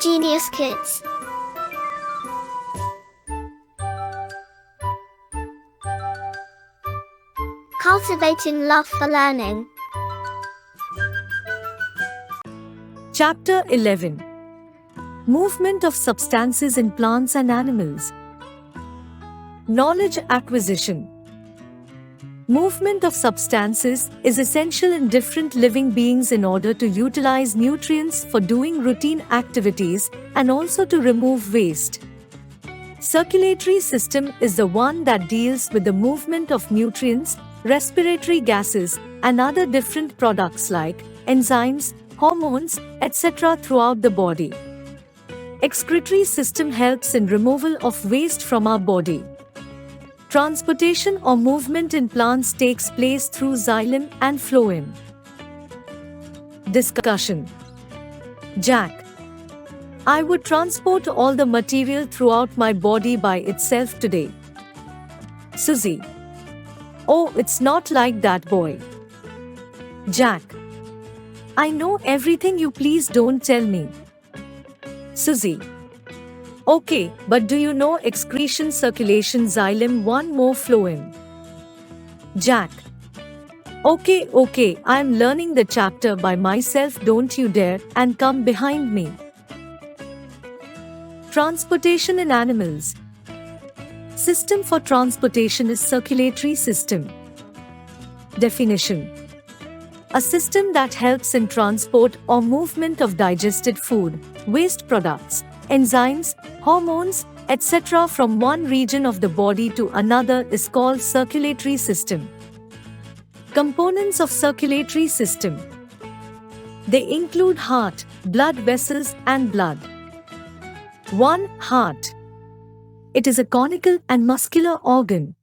Genius Kids. Cultivating love for learning. Chapter 11. Movement of substances in plants and animals. Knowledge acquisition. Movement of substances is essential in different living beings in order to utilize nutrients for doing routine activities and also to remove waste. Circulatory system is the one that deals with the movement of nutrients, respiratory gases, and other different products like enzymes, hormones, etc. throughout the body. Excretory system helps in removal of waste from our body. Transportation or movement in plants takes place through xylem and phloem. Discussion. Jack: I would transport all the material throughout my body by itself today. Susie: Oh, it's not like that, boy. Jack: I know everything, you please don't tell me. Susie: Okay, but do you know excretion, circulation, xylem, one more phloem? Jack: Okay, I'm learning the chapter by myself, don't you dare and come behind me. Transportation in animals. System for transportation is circulatory system. Definition: a system that helps in transport or movement of digested food, waste products, enzymes, hormones, etc. from one region of the body to another is called circulatory system. Components of circulatory system. They include heart, blood vessels and blood. 1. Heart. It is a conical and muscular organ.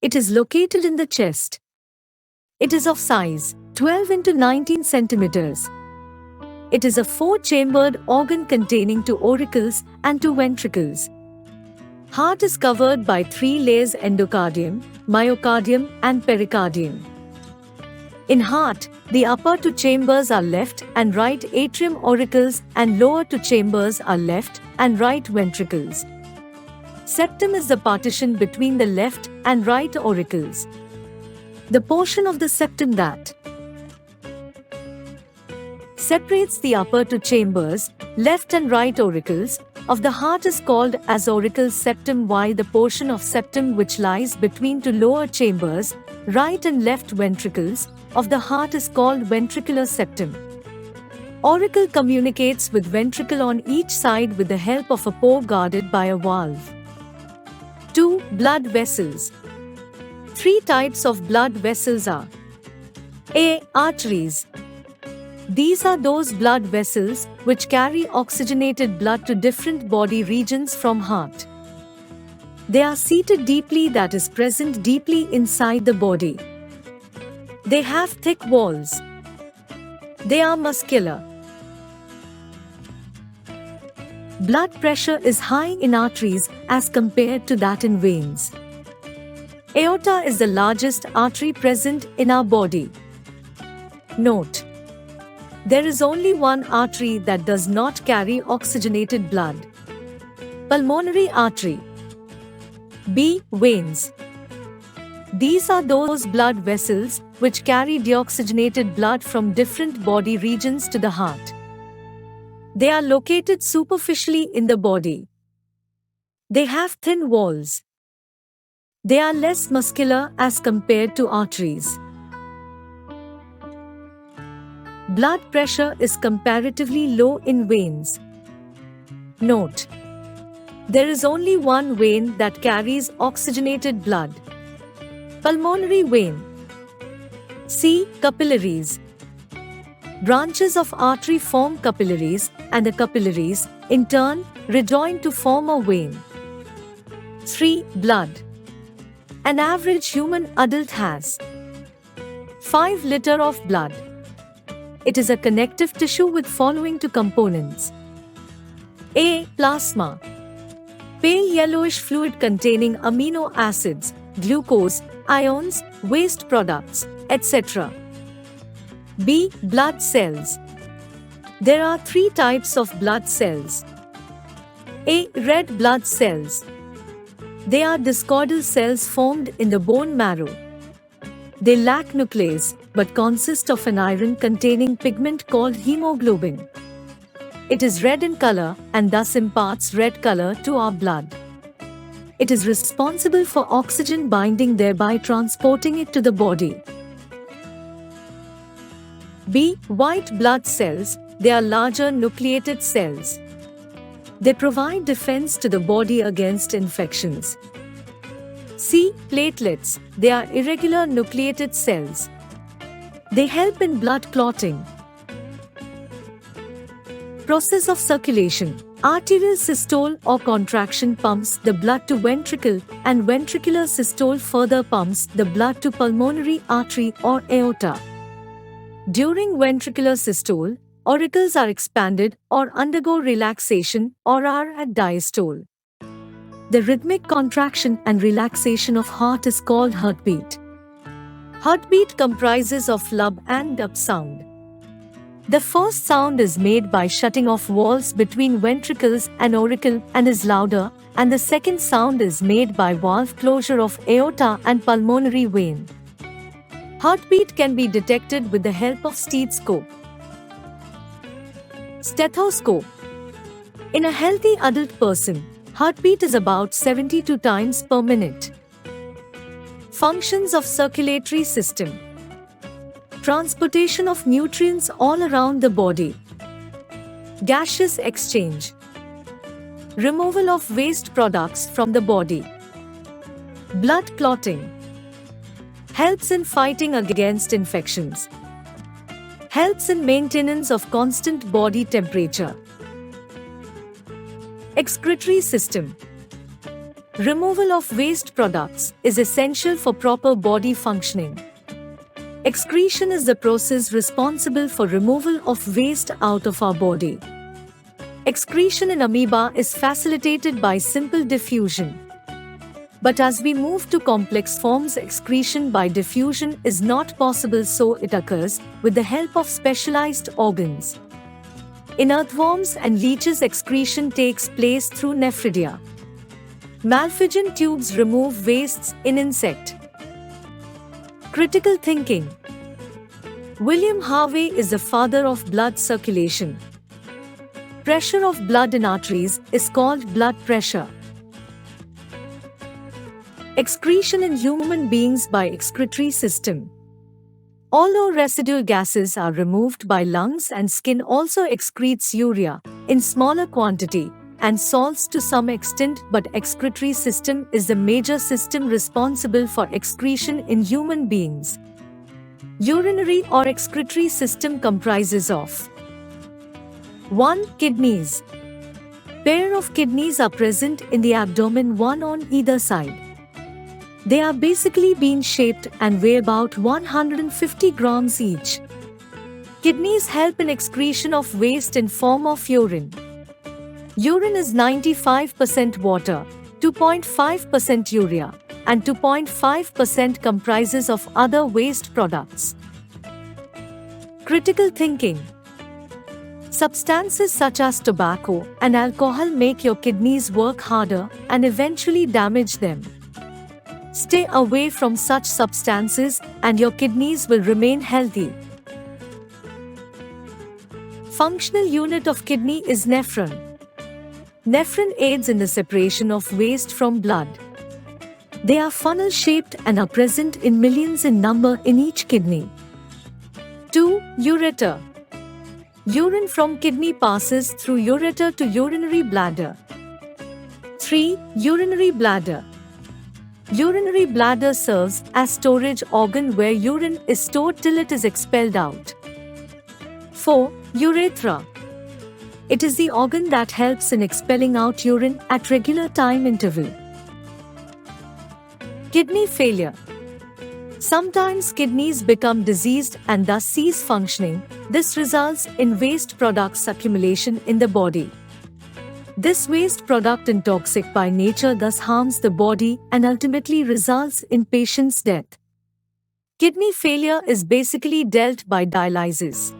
It is located in the chest. It is of size 12 into 19 centimeters. It is a 4-chambered organ containing 2 auricles and 2 ventricles. Heart is covered by 3 layers: endocardium, myocardium and pericardium. In heart, the upper 2 chambers are left and right atrium auricles and lower 2 chambers are left and right ventricles. Septum is the partition between the left and right auricles. The portion of the septum that separates the upper 2 chambers, left and right auricles, of the heart is called as auricle septum, while the portion of septum which lies between 2 lower chambers, right and left ventricles, of the heart is called ventricular septum. Auricle communicates with ventricle on each side with the help of a pore guarded by a valve. 2. Blood vessels. 3 types of blood vessels are: A. Arteries. These are those blood vessels which carry oxygenated blood to different body regions from heart. They are seated deeply, that is present deeply inside the body. They have thick walls. They are muscular. Blood pressure is high in arteries as compared to that in veins. Aorta is the largest artery present in our body. Note: there is only one artery that does not carry oxygenated blood. Pulmonary artery. B. Veins. These are those blood vessels which carry deoxygenated blood from different body regions to the heart. They are located superficially in the body. They have thin walls. They are less muscular as compared to arteries. Blood pressure is comparatively low in veins. Note: there is only one vein that carries oxygenated blood. Pulmonary vein. C. Capillaries. Branches of artery form capillaries, and the capillaries, in turn, rejoin to form a vein. 3. Blood. An average human adult has 5 liters of blood. It is a connective tissue with following 2 components. A. Plasma. Pale yellowish fluid containing amino acids, glucose, ions, waste products, etc. B. Blood cells. There are three types of blood cells. A. Red blood cells. They are discoidal cells formed in the bone marrow. They lack nucleus but consist of an iron-containing pigment called hemoglobin. It is red in color and thus imparts red color to our blood. It is responsible for oxygen binding, thereby transporting it to the body. B. White blood cells. They are larger nucleated cells. They provide defense to the body against infections. C. Platelets. They are irregular nucleated cells. They help in blood clotting. Process of circulation. Arterial systole or contraction pumps the blood to ventricle, and ventricular systole further pumps the blood to pulmonary artery or aorta. During ventricular systole, auricles are expanded or undergo relaxation or are at diastole. The rhythmic contraction and relaxation of heart is called heartbeat. Heartbeat comprises of lub and dub sound. The first sound is made by shutting off valves between ventricles and auricle and is louder, and the second sound is made by valve closure of aorta and pulmonary vein. Heartbeat can be detected with the help of stethoscope. Stethoscope. In a healthy adult person, heartbeat is about 72 times per minute. Functions of circulatory system. Transportation of nutrients all around the body. Gaseous exchange. Removal of waste products from the body. Blood clotting. Helps in fighting against infections. Helps in maintenance of constant body temperature. Excretory system. Removal of waste products is essential for proper body functioning. Excretion is the process responsible for removal of waste out of our body. Excretion in amoeba is facilitated by simple diffusion. But as we move to complex forms, excretion by diffusion is not possible, so it occurs with the help of specialized organs. In earthworms and leeches, excretion takes place through nephridia. Malpighian tubes remove wastes in insect. Critical thinking. William Harvey is the father of blood circulation. Pressure of blood in arteries is called blood pressure. Excretion in human beings by excretory system. Although residual gases are removed by lungs, and skin also excretes urea in smaller quantity and salts to some extent, but excretory system is the major system responsible for excretion in human beings. Urinary or excretory system comprises of 1. Kidneys. Pair of kidneys are present in the abdomen, one on either side. They are basically bean-shaped and weigh about 150 grams each. Kidneys help in excretion of waste in form of urine. Urine is 95% water, 2.5% urea, and 2.5% comprises of other waste products. Critical thinking. Substances such as tobacco and alcohol make your kidneys work harder and eventually damage them. Stay away from such substances and your kidneys will remain healthy. Functional unit of kidney is nephron. Nephron aids in the separation of waste from blood. They are funnel-shaped and are present in millions in number in each kidney. 2. Ureter. Urine from kidney passes through ureter to urinary bladder. 3. Urinary bladder. Urinary bladder serves as storage organ where urine is stored till it is expelled out. 4. Urethra. It is the organ that helps in expelling out urine at regular time interval. Kidney failure. Sometimes kidneys become diseased and thus cease functioning. This results in waste products accumulation in the body. This waste product is toxic by nature, thus harms the body and ultimately results in patient's death. Kidney failure is basically dealt by dialysis.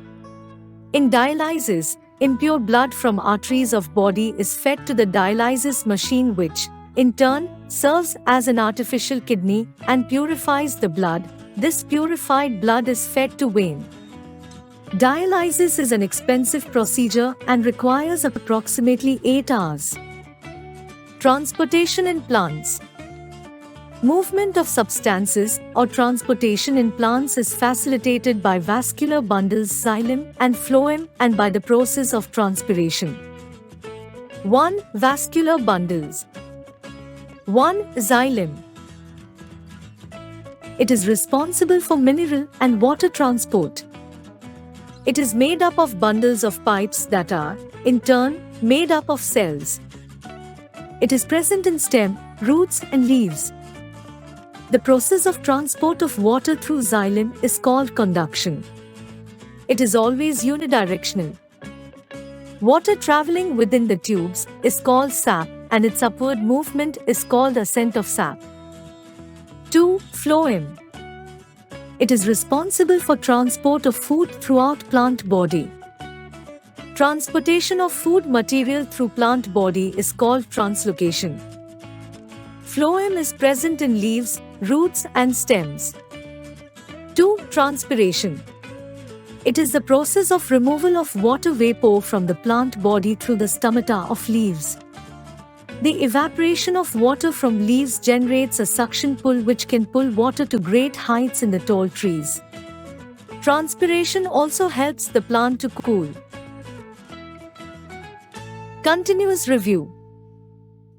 In dialysis, impure blood from arteries of body is fed to the dialysis machine which, in turn, serves as an artificial kidney and purifies the blood. This purified blood is fed to vein. Dialysis is an expensive procedure and requires approximately 8 hours. Transportation in plants. Movement of substances or transportation in plants is facilitated by vascular bundles xylem and phloem and by the process of transpiration. 1. Vascular bundles. 1. Xylem. It is responsible for mineral and water transport. It is made up of bundles of pipes that are, in turn, made up of cells. It is present in stem, roots and leaves. The process of transport of water through xylem is called conduction. It is always unidirectional. Water traveling within the tubes is called sap and its upward movement is called ascent of sap. 2. Phloem. It is responsible for transport of food throughout plant body. Transportation of food material through plant body is called translocation. Phloem is present in leaves, roots and stems. 2. Transpiration. It is the process of removal of water vapor from the plant body through the stomata of leaves. The evaporation of water from leaves generates a suction pull which can pull water to great heights in the tall trees. Transpiration also helps the plant to cool. Continuous review.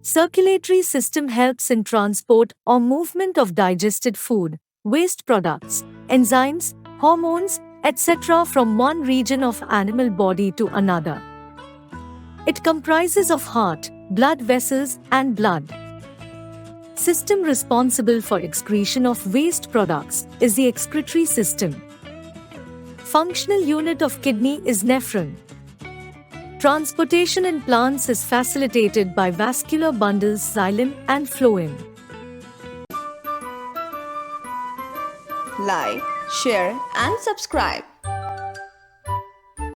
Circulatory system helps in transport or movement of digested food, waste products, enzymes, hormones, etc. from one region of animal body to another. It comprises of heart, blood vessels and blood. System responsible for excretion of waste products is the excretory system. Functional unit of kidney is nephron. Transportation in plants is facilitated by vascular bundles xylem and phloem. Like, share and subscribe.